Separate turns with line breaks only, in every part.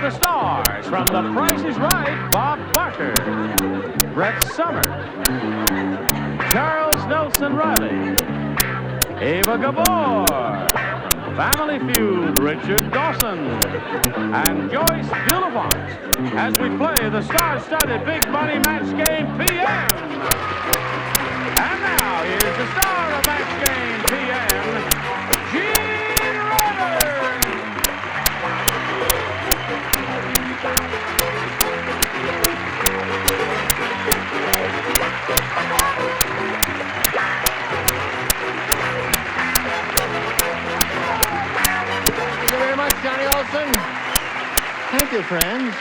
the stars from The Price is Right, Bob Barker, Brett Summers, Charles Nelson Reilly, Ava Gabor, Family Feud, Richard Dawson, and Joyce Bulifant, as we play the star-studded big money match game PM. And now, here's the star of match game PM, Rayburn.
Thank you very much, Johnny Olson. Thank you, friends.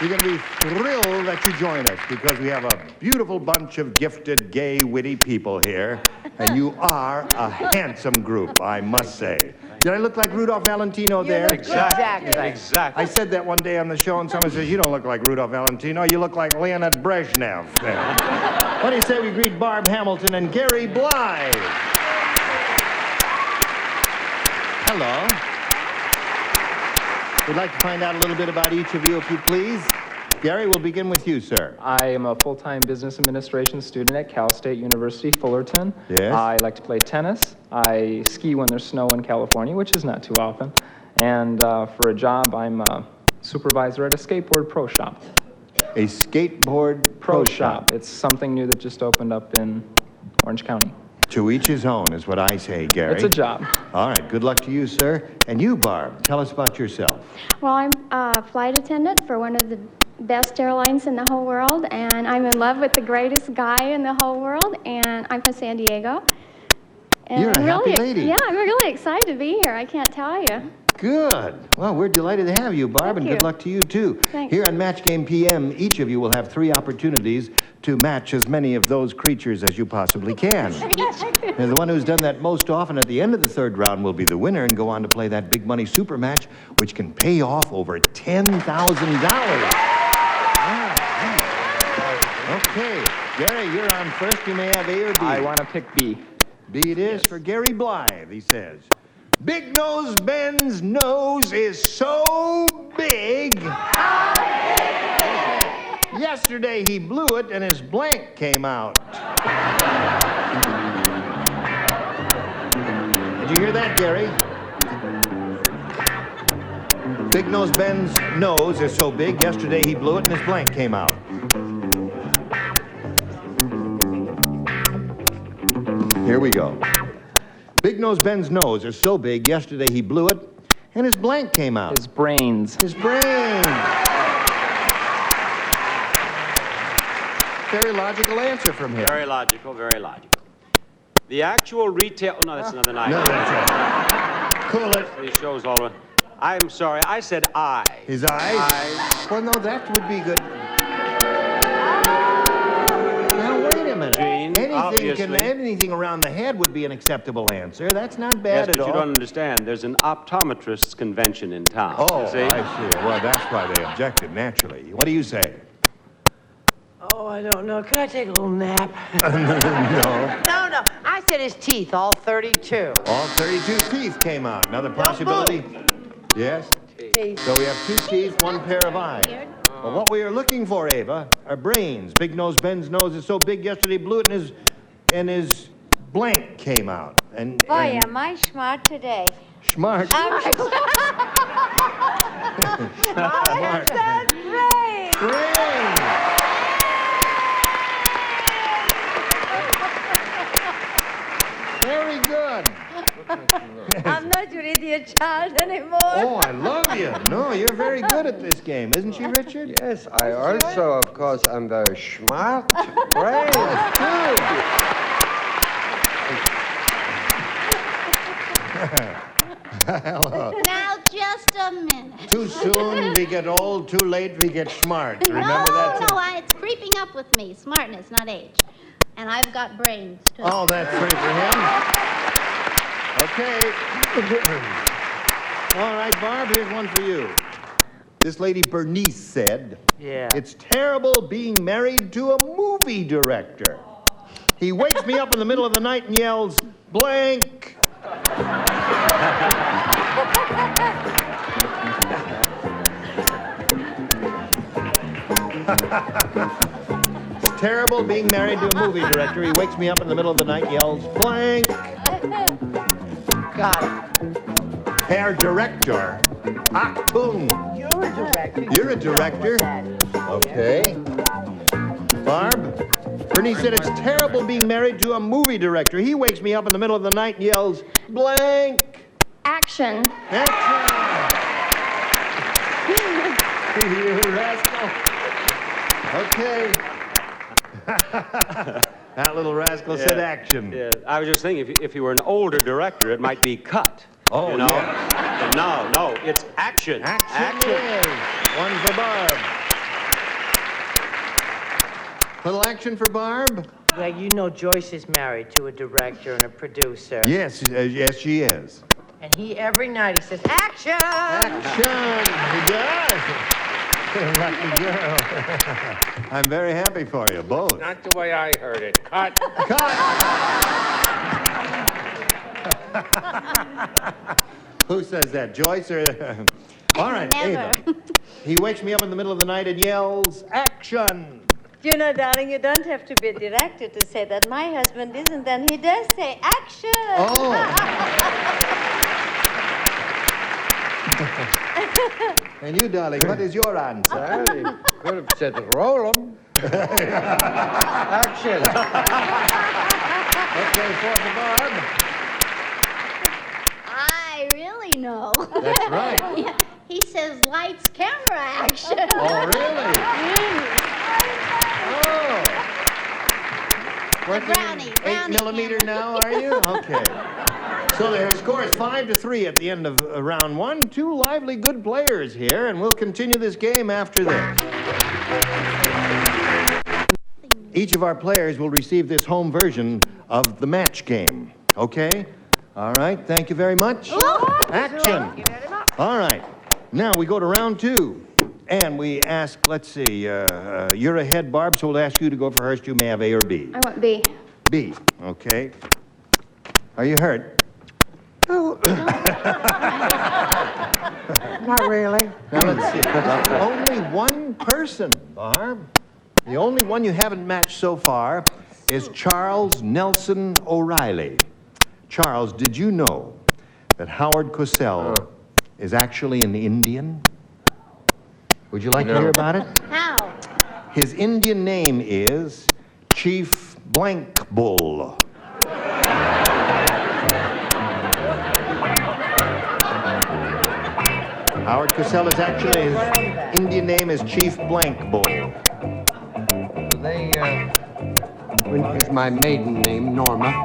We're going to be thrilled that you join us because we have a beautiful bunch of gifted, gay, witty people here, and you are a handsome group, I must say. Did I look like Rudolph Valentino there?
Exactly.
I said that one day on the show, and someone says, you don't look like Rudolph Valentino, you look like Leonid Brezhnev there. What do you say we greet Barb Hamilton and Gary Blythe? Hello. We'd like to find out a little bit about each of you, if you please. Gary, we'll begin with you, sir.
I am a full-time business administration student at Cal State University, Fullerton.
Yes.
I like to play tennis. I ski when there's snow in California, which is not too often. And for a job, I'm a supervisor at a skateboard pro shop.
A skateboard pro shop.
It's something new that just opened up in Orange County.
To each his own is what I say, Gary.
It's a job.
All right, good luck to you, sir. And you, Barb, tell us about yourself.
Well, I'm a flight attendant for one of the best airlines in the whole world, and I'm in love with the greatest guy in the whole world, and I'm from San Diego. And
You're a happy lady.
Yeah, I'm really excited to be here, I can't tell you.
Good. Well, we're delighted to have you, Barb,
Thank
and
you.
good luck to you, too.
Thanks.
Here on Match Game PM, each of you will have 3 opportunities to match as many of those creatures as you possibly can. And the one who's done that most often at the end of the 3rd round will be the winner and go on to play that big money super match, which can pay off over $10,000. Okay, Gary, you're on first. You may have A or B.
I want to pick B.
B it is for Gary Blythe, he says. Big Nose Ben's nose is so big. Yesterday he blew it and his blank came out. Did you hear that, Gary? Big Nose Ben's nose is so big, yesterday he blew it and his blank came out. Here we go. Big Nose Ben's nose is so big, yesterday he blew it, and his blank came out.
His brains.
His brain. Very logical answer from him.
Very logical, very logical. The actual retail... Oh, no, that's another night.
No, that's it. Cool it.
These shows all... I'm sorry, I said I.
His eyes? Well, no, that would be good. Now, wait a minute.
Gene, obviously.
Anything around the head would be an acceptable answer. That's not bad
Yes,
at
but
all.
you don't understand. There's an optometrist's convention in town.
Oh,
you see?
I see. Well, that's why they objected, naturally. What do you say?
Oh, I don't know. Could I take a little nap?
No.
No. I said his teeth, all 32.
All 32 teeth came out. Another possibility? Yes?
Teeth.
So we have 2 teeth, 1 pair of eyes. Well, what we are looking for, Ava, are brains. Big Nose Ben's nose is so big, yesterday he blew it and his blank came out. And
Boy, am I smart today.
Smart.
I said brain.
Brain. Very good.
I'm not your idiot child anymore.
Oh, I love you. No, you're very good at this game, isn't she, Richard?
Yes, I also, of course, am very smart. Brain.
Now, just a minute.
Too soon we get old, too late we get smart. Remember that?
It's creeping up with me. Smartness, not age. And I've got brains, too.
Oh, that's great for him. Okay. All right, Barb, here's one for you. This lady Bernice said,
Yeah.
it's terrible being married to a movie director. He wakes me up in the middle of the night and yells, blank. It's terrible being married to a movie director. He wakes me up in the middle of the night, yells, blank.
Got it.
Herr Director. Achtung.
You're a director.
You're a director. Okay. Barb? Bernie said it's terrible being married to a movie director. He wakes me up in the middle of the night and yells, blank.
Action.
Action. You rascal. Okay. That little rascal said action.
Yeah, I was just thinking, if he were an older director, it might be cut.
Oh,
you know?
yeah.
No, it's action.
Action. Yes. One for Barb. Little action for Barb?
Greg, you know Joyce is married to a director and a producer.
Yes, yes, she is.
And every night he says, action!
Action! He does. Lucky girl. I'm very happy for you, both.
Not the way I heard it. Cut.
Cut! Who says that, Joyce or... All right,
Never.
Ava. He wakes me up in the middle of the night and yells, action!
You know, darling, you don't have to be a director to say that my husband isn't, and he does say action.
Oh! And you, darling, what is your answer?
He could have said roll 'em. Action.
Okay, for Barb.
I really know.
That's right.
Yeah, he says lights, camera, action.
Oh, really? Oh. Working
brownie
8mm now, are you? Okay. So the score is 5-3 at the end of round one. Two lively, good players here, and we'll continue this game after this. Each of our players will receive this home version of the match game. Okay? All right. Thank you very much. Action. All right. Now we go to round two. And we ask, let's see, you're ahead, Barb, so we'll ask you to go first. You may have A or B.
I want B.
B, okay. Are you hurt?
Oh. Not really.
Now let's see. Only one person, Barb. The only one you haven't matched so far is Charles Nelson O'Reilly. Charles, did you know that Howard Cosell is actually an Indian? Would you like to hear about it?
How?
His Indian name is Chief Blank Bull. Howard Cosell is actually, his Indian name is Chief Blank Bull.
They wouldn't use my maiden name, Norma.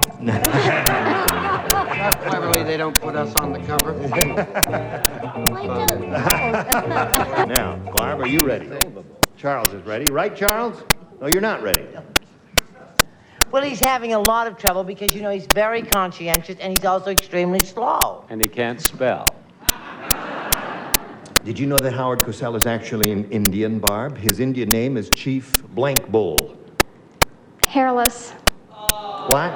Cleverly, they don't put us on the cover.
Now, Barb, are you ready? Charles is ready. Right, Charles? No, you're not ready.
Well, he's having a lot of trouble because, you know, he's very conscientious and he's also extremely slow.
And he can't spell.
Did you know that Howard Cosell is actually an Indian, Barb? His Indian name is Chief Blank Bull.
Hairless.
What?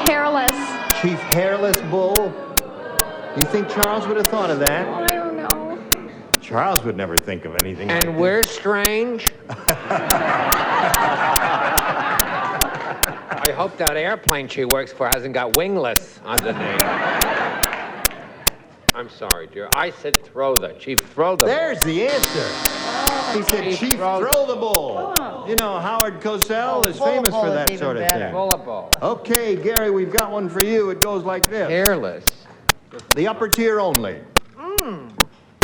Hairless.
Chief Hairless Bull? You think Charles would have thought of that?
I don't know.
Charles would never think of anything like
And we're strange. I hope that airplane she works for hasn't got wingless on the name. I'm sorry, dear. I said throw the. Chief, throw the.
There's the answer. He said, Chief, throw the bull.
Oh.
You know, Howard Cosell is famous for that sort of thing.
Roll a ball.
Okay, Gary, we've got one for you. It goes like this.
Hairless.
The upper tier only.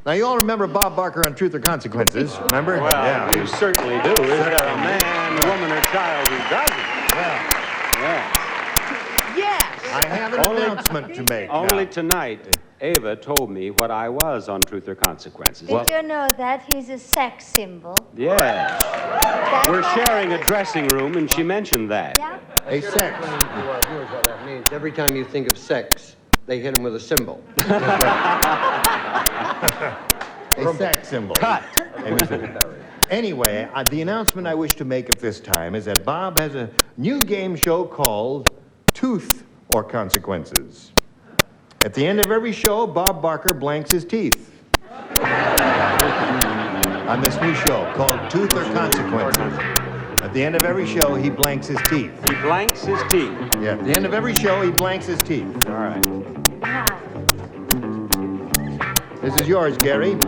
Now, you all remember Bob Barker on Truth or Consequences, remember?
Well, you certainly do. Is there a man, woman, or child who doesn't?
Well,
Yeah.
Yes!
I have an announcement to make
Only
now.
tonight, Ava told me what I was on Truth or Consequences.
Did you know that he's a sex symbol?
Yes.
That's
We're
all-
sharing a dressing room, and she mentioned that.
Yeah.
A sex.
Explain to our viewers what that means. Every time you think of sex, they hit him with a symbol.
A sex symbol.
Cut.
Anyway, the announcement I wish to make at this time is that Bob has a new game show called Tooth or Consequences. At the end of every show, Bob Barker blanks his teeth. on this new show called Truth or Consequences. At the end of every show, he blanks his teeth.
He blanks his teeth.
Yeah, at the end of every show, he blanks his teeth.
All right.
This is yours, Gary.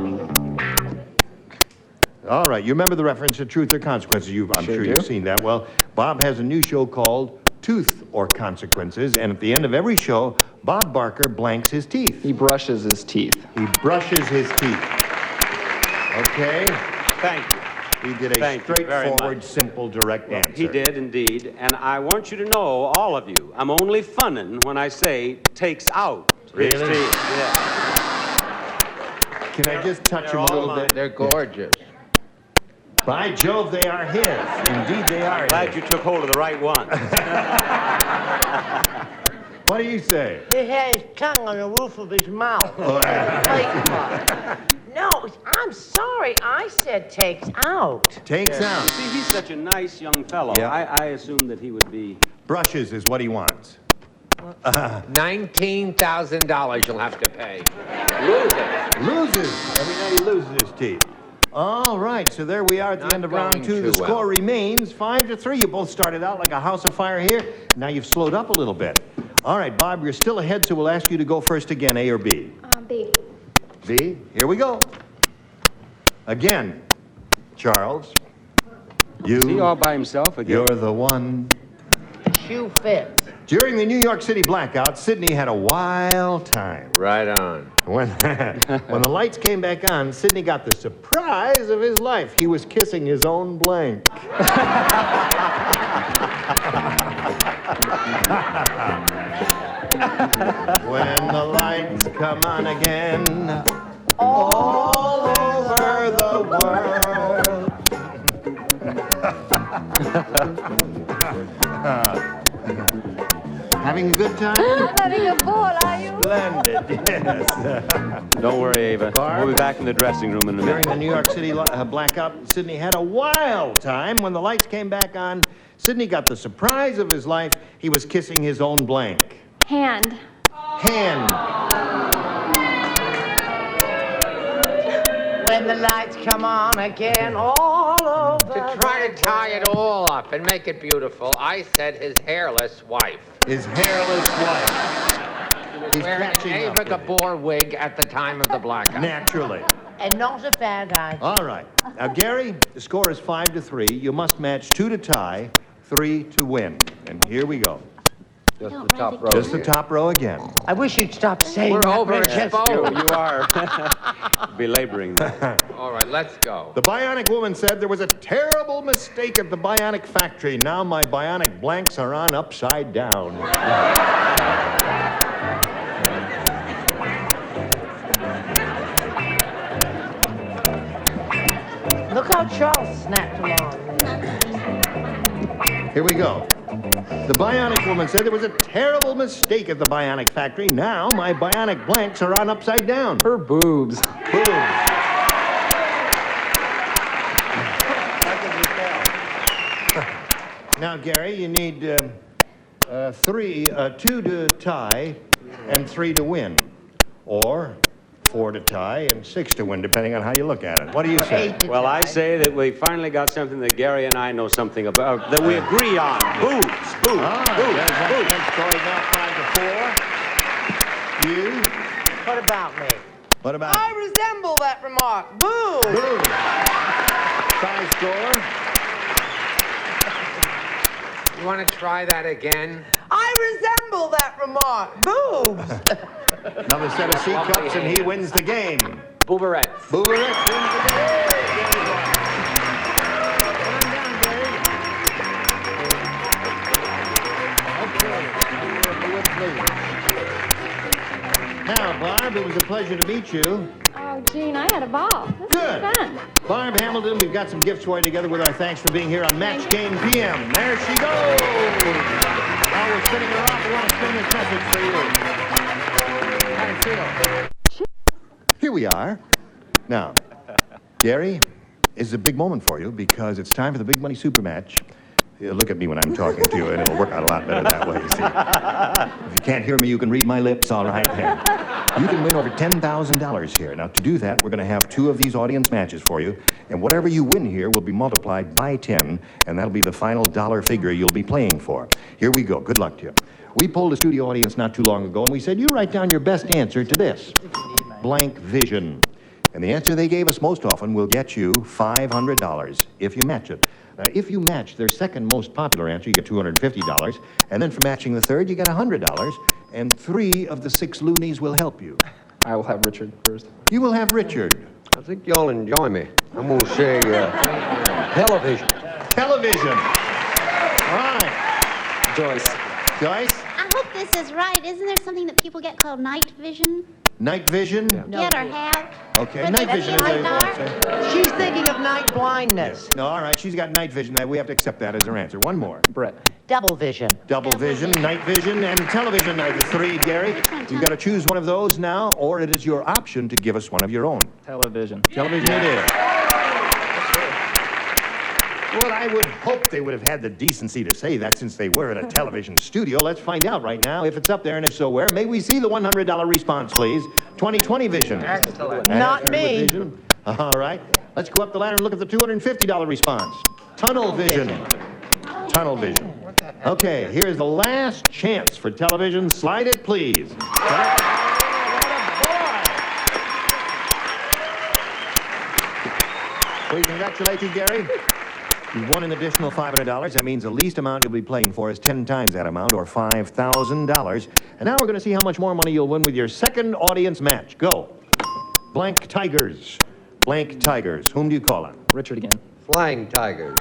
All right, you remember the reference to Truth or Consequences. I'm sure you've seen that. Well, Bob has a new show called Tooth or Consequences, and at the end of every show, Bob Barker blanks his teeth.
He brushes his teeth.
He brushes his teeth. Okay?
Thank you.
He did a straightforward, simple, direct answer.
He did indeed, and I want you to know, all of you, I'm only funning when I say takes out his
Really?
teeth. Yeah.
Can I just touch him a little bit?
They're gorgeous.
By Jove, they are his. Indeed, they are
Glad
his.
you took hold of the right one.
What do you say?
He had his tongue on the roof of his mouth. No, I'm sorry. I said takes out.
Takes out.
See, he's such a nice young fellow.
Yeah.
I assumed that he would be...
Brushes is what he wants.
$19,000 you'll have to pay.
Loses. Every night he loses his teeth. All right, so there we are at the
Not
end of round
going
two.
too
The score
well.
remains 5-3. You both started out like a house of fire here. Now you've slowed up a little bit. All right, Bob, you're still ahead, so we'll ask you to go first again, A or B?
B.
B, here we go. Again, Charles,
Is he all by himself again?
you're the one.
Shoe fits.
During the New York City blackout, Sydney had a wild time.
Right on.
When the lights came back on, Sydney got the surprise of his life. He was kissing his own blank. When the lights come on again, all over the world. Having a good time?
Having a ball, are you?
Splendid, yes.
Don't worry, Ava.
Barb?
We'll be back in the dressing room in a
During
minute.
the New York City blackout, Sydney had a wild time. When the lights came back on, Sydney got the surprise of his life. He was kissing his own blank.
Hand.
Hand.
When the lights come on again, all over.
To try to tie it all up and make it beautiful, I said his hairless wife.
His hairless wife. He's
Wearing an
catching up
Ava
with it.
Gabor wig at the time of the blackout.
Naturally.
And not a bad idea.
All right. Now, Gary, the score is 5-3. You must match 2 to tie, 3 to win. And here we go.
Just the top row.
Just the top row again.
I wish you'd stop saying
We're
that.
overexposed.
You are belaboring that.
All right, let's go.
The bionic woman said there was a terrible mistake at the bionic factory. Now my bionic blanks are on upside down.
Look how Charles snapped along.
Here we go. The bionic woman said there was a terrible mistake at the bionic factory. Now my bionic blanks are on upside down.
Her boobs.
Boom. Now, Gary, you need 2 to tie and 3 to win. Or 4 to tie and 6 to win, depending on how you look at it. What do you say?
Well, I say that we finally got something that Gary and I know something about, that we agree on. Boobs, boobs,
There's that
boobs,
score now 5-4. You?
What about me?
What about?
I resemble that remark. Boo!
Boom. Tie score.
You want to try that again?
I resemble that remark. Boobs!
Another set of C cups and he wins the game.
Booberettes.
Booberette wins the game. Now, Barb, it was a pleasure to meet you.
Oh, Gene, I had a ball. This
Good.
was fun.
Barb Hamilton, we've got some gifts for you together with our thanks for being here on Match Game PM. There she goes. Now we're spinning her off. We want to spin this message for you. How do you feel? Here we are. Now, Gary, it's a big moment for you because it's time for the Big Money Super Match. Look at me when I'm talking to you, and it'll work out a lot better that way, you see. If you can't hear me, you can read my lips, all right then. You can win over $10,000 here. Now, to do that, we're going to have 2 of these audience matches for you. And whatever you win here will be multiplied by 10, and that'll be the final dollar figure you'll be playing for. Here we go. Good luck to you. We polled a studio audience not too long ago, and we said, you write down your best answer to this. Blank vision. And the answer they gave us most often will get you $500 if you match it. If you match their second most popular answer, you get $250. And then for matching the third, you get $100. And 3 of the 6 loonies will help you.
I will have Richard first.
You will have Richard.
I think y'all enjoy me. I'm going to say television.
Television. All right.
Joyce.
Joyce?
I hope this is right. Isn't there something that people get called night vision?
Night vision?
Get or have?
Okay,
Where
night
they
vision
see
is
in the dark?
She's thinking of night blindness.
No, all right, she's got night vision. We have to accept that as her answer. One more.
Brett.
Double vision.
Double vision, night vision, and television are the 3, Gary. You've got to choose one of those now, or it is your option to give us one of your own.
Television.
Television it is. Well, I would hope they would have had the decency to say that since they were in a television studio. Let's find out right now if it's up there, and if so, where. May we see the $100 response, please? 20/20 vision.
Excellent.
Not me.
Vision. All right. Let's go up the ladder and look at the $250 response. Tunnel vision. Tunnel vision. Okay, here's the last chance for television. Slide it, please. We congratulate you, Gary. You've won an additional $500. That means the least amount you'll be playing for is 10 times that amount, or $5,000. And now we're going to see how much more money you'll win with your second audience match. Go. Blank Tigers. Blank Tigers. Whom do you call on?
Richard again.
Flying Tigers.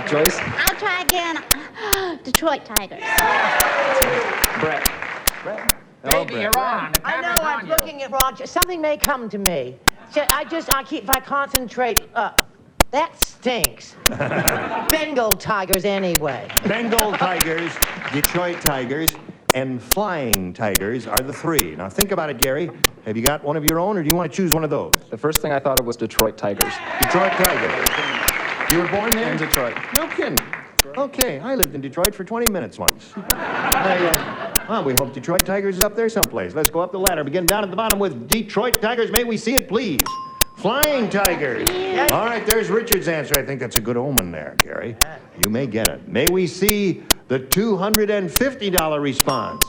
Joyce.
I'll try again. Detroit Tigers.
Brett. Brett. Oh,
Baby, you're on. The
I know,
camera's
I'm
on you.
looking at Roger. Something may come to me. So if I concentrate, that stinks. Bengal Tigers anyway.
Bengal Tigers, Detroit Tigers, and Flying Tigers are the 3. Now think about it, Gary. Have you got one of your own, or do you want to choose one of those?
The first thing I thought of was Detroit Tigers.
Detroit Tigers. You were born there?
In Detroit.
No kidding. Okay, I lived in Detroit for 20 minutes once. Well, we hope Detroit Tigers is up there someplace. Let's go up the ladder. Begin down at the bottom with Detroit Tigers. May we see it, please? Flying Tigers. All right, there's Richard's answer. I think that's a good omen there, Gary. You may get it. May we see the $250 response?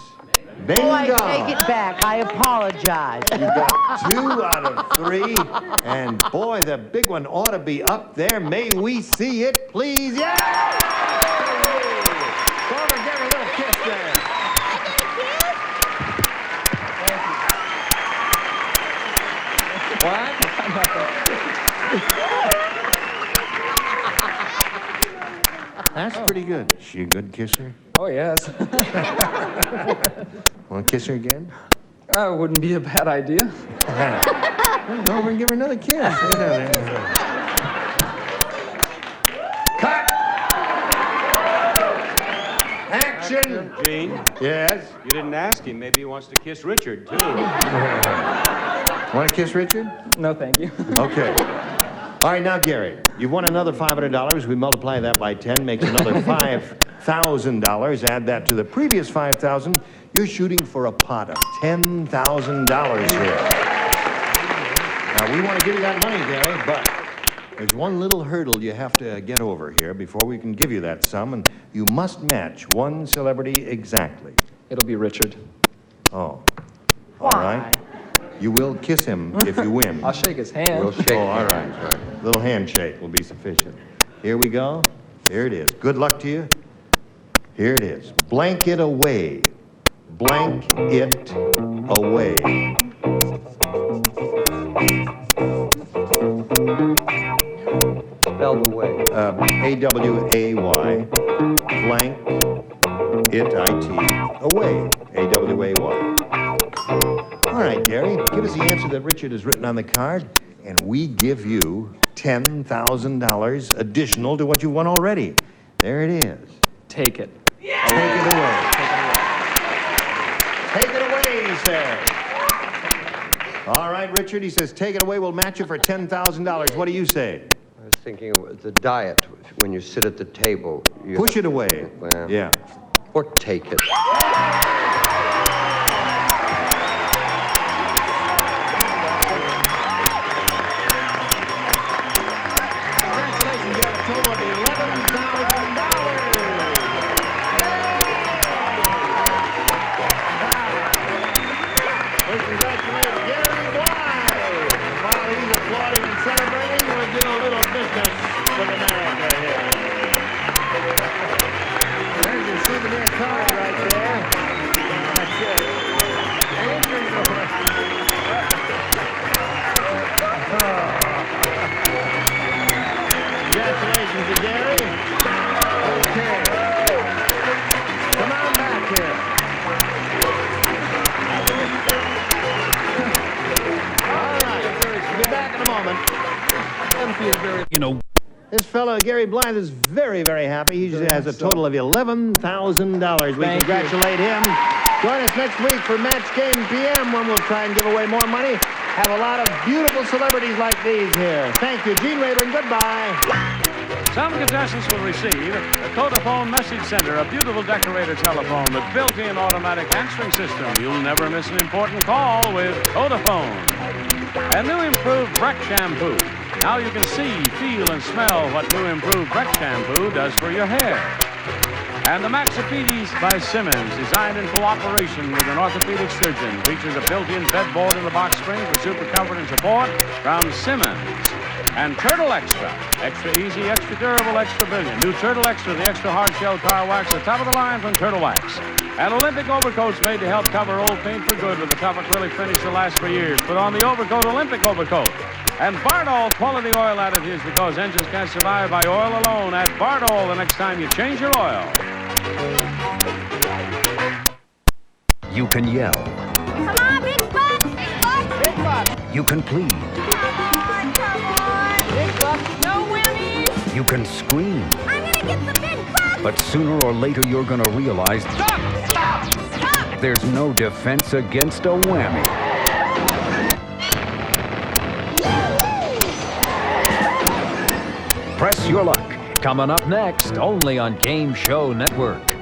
Bingo.
Oh, I take it back. I apologize.
You got 2 out of 3. And boy, the big one ought to be up there. May we see it, please? Yeah! Go over and give her a little kiss there. What? That's pretty good. Is she a good kisser?
Oh, yes.
Want to kiss her again?
Wouldn't be a bad idea.
Go over and give her another kiss. Cut! Action!
Gene,
Yes?
you didn't ask him. Maybe he wants to kiss Richard, too.
Want to kiss Richard?
No, thank you.
Okay. All right, now, Gary, you've won another $500. We multiply that by 10, makes another $5,000. Add that to the previous $5,000. You're shooting for a pot of $10,000 here. Now, we want to give you that money, Gary, but there's one little hurdle you have to get over here before we can give you that sum, and you must match one celebrity exactly.
It'll be Richard.
Oh. All right. You will kiss him if you win.
I'll shake his hand.
We'll shake
All
hands.
right. Little handshake will be sufficient. Here we go. Here it is. Good luck to you. Here it is. Blank it away. Blank it away.
Spell the way.
A-W-A-Y. Blank it, I-T, away. A-W-A-Y. All right, Gary, give us the answer that Richard has written on the card, and we give you $10,000 additional to what you've won already. There it is.
Take it.
Take it away. Take it away, he says. All right, Richard, he says, take it away. We'll match you for $10,000. What do you say?
I was thinking of the diet when you sit at the table.
Push it away.
Well,
Yeah.
Or take it.
PM feels very,
This fellow, Gary Blythe, is very, very happy. He has a total of $11,000. We congratulate him. Join us next week for Match Game PM, when we'll try and give away more money. Have a lot of beautiful celebrities like these here. Thank you, Gene Rayburn. Goodbye.
Some contestants will receive a Codaphone Message Center, a beautiful decorator telephone with built-in automatic answering system. You'll never miss an important call with Codaphone. A new improved Breck shampoo. Now you can see, feel, and smell what new improved Breck shampoo does for your hair. And the Maxipedis by Simmons, designed in cooperation with an orthopedic surgeon, features a built-in bedboard in the box spring for super comfort and support from Simmons. And Turtle Extra, extra easy, extra durable, extra brilliant. New Turtle Extra, the extra hard shell car wax, the top of the line from Turtle Wax. And Olympic overcoats made to help cover old paint for good with a tough acrylic finish that lasts for years. Put on the overcoat, Olympic overcoat. And Bardol quality oil additives, because engines can't survive by oil alone. Add Bardol the next time you change your oil.
You can yell.
Come on, big buck! Big buck!
big buck.
You can plead.
Come on!
Big buck.
No whammies!
You can scream.
I'm gonna get the big buck!
But sooner or later you're gonna realize
Stop! Stop!
Stop!
there's no defense against a whammy. Press your luck. Coming up next, only on Game Show Network.